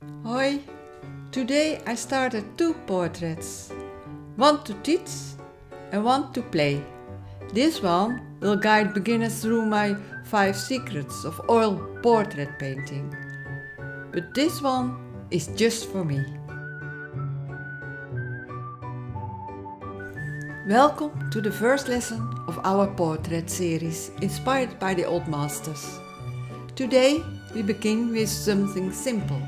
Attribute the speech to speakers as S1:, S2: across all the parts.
S1: Hoi! Today I started 2 portraits. One to teach and one to play. This one will guide beginners through my 5 secrets of oil portrait painting. But this one is just for me. Welcome to the first lesson of our portrait series inspired by the old masters. Today we begin with something simple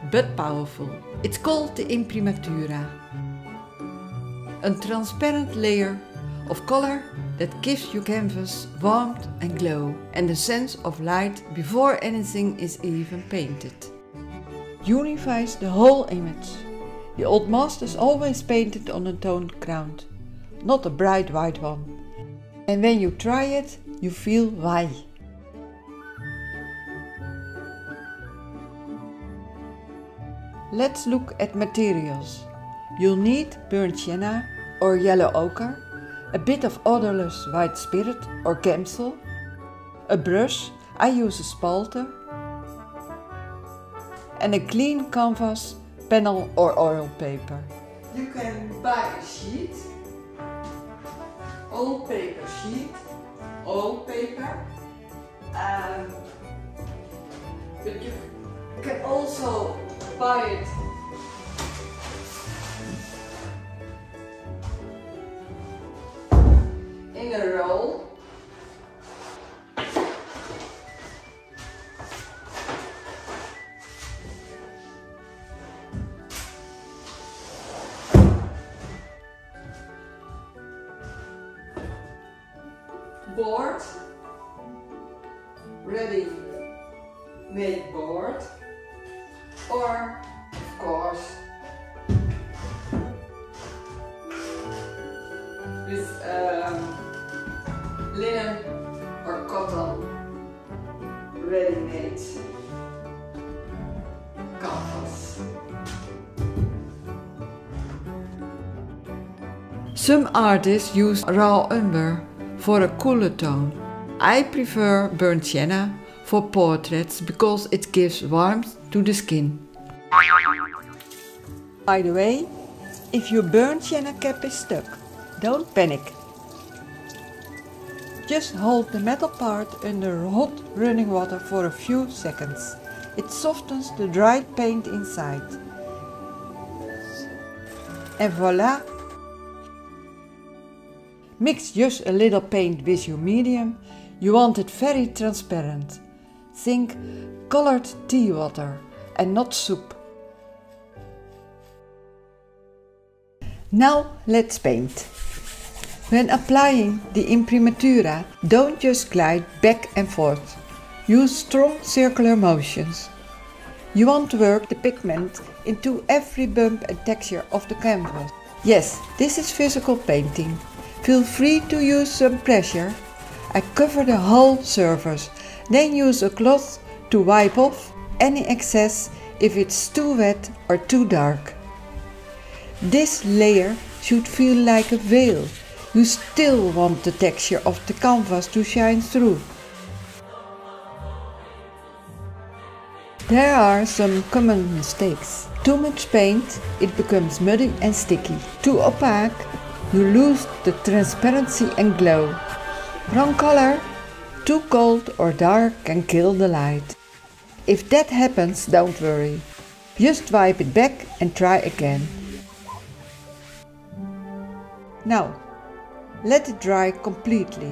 S1: but powerful. It's called the Imprimatura. A transparent layer of color that gives your canvas warmth and glow and a sense of light before anything is even painted. Unifies the whole image. The old masters always painted on a toned ground, not a bright white one. And when you try it, you feel why. Let's look at materials. You'll need burnt sienna or yellow ochre, a bit of odorless white spirit or camphor, a brush, I use a spalter, and a clean canvas, panel or oil paper. You can buy a sheet, oil paper sheet, oil paper, but you can also buy it in a roll. Board, ready-made board, or of course with linen or cotton ready-made canvas. Some artists use raw umber for a cooler tone. I prefer burnt sienna for portraits because it gives warmth to the skin. By the way, if your burnt sienna cap is stuck, don't panic. Just hold the metal part under hot running water for a few seconds. It softens the dried paint inside. And voila! Mix just a little paint with your medium. You want it very transparent. Think colored tea water and not soup. Now let's paint. When applying the Imprimatura, don't just glide back and forth. Use strong circular motions. You want to work the pigment into every bump and texture of the canvas. Yes, this is physical painting. Feel free to use some pressure. I cover the whole surface, then use a cloth to wipe off any excess if it's too wet or too dark. This layer should feel like a veil. You still want the texture of the canvas to shine through. There are some common mistakes. Too much paint, it becomes muddy and sticky. Too opaque, you lose the transparency and glow. Wrong color, too cold or dark can kill the light. If that happens, don't worry. Just wipe it back and try again. Now, let it dry completely.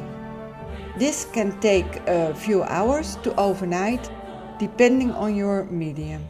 S1: This can take a few hours to overnight, depending on your medium.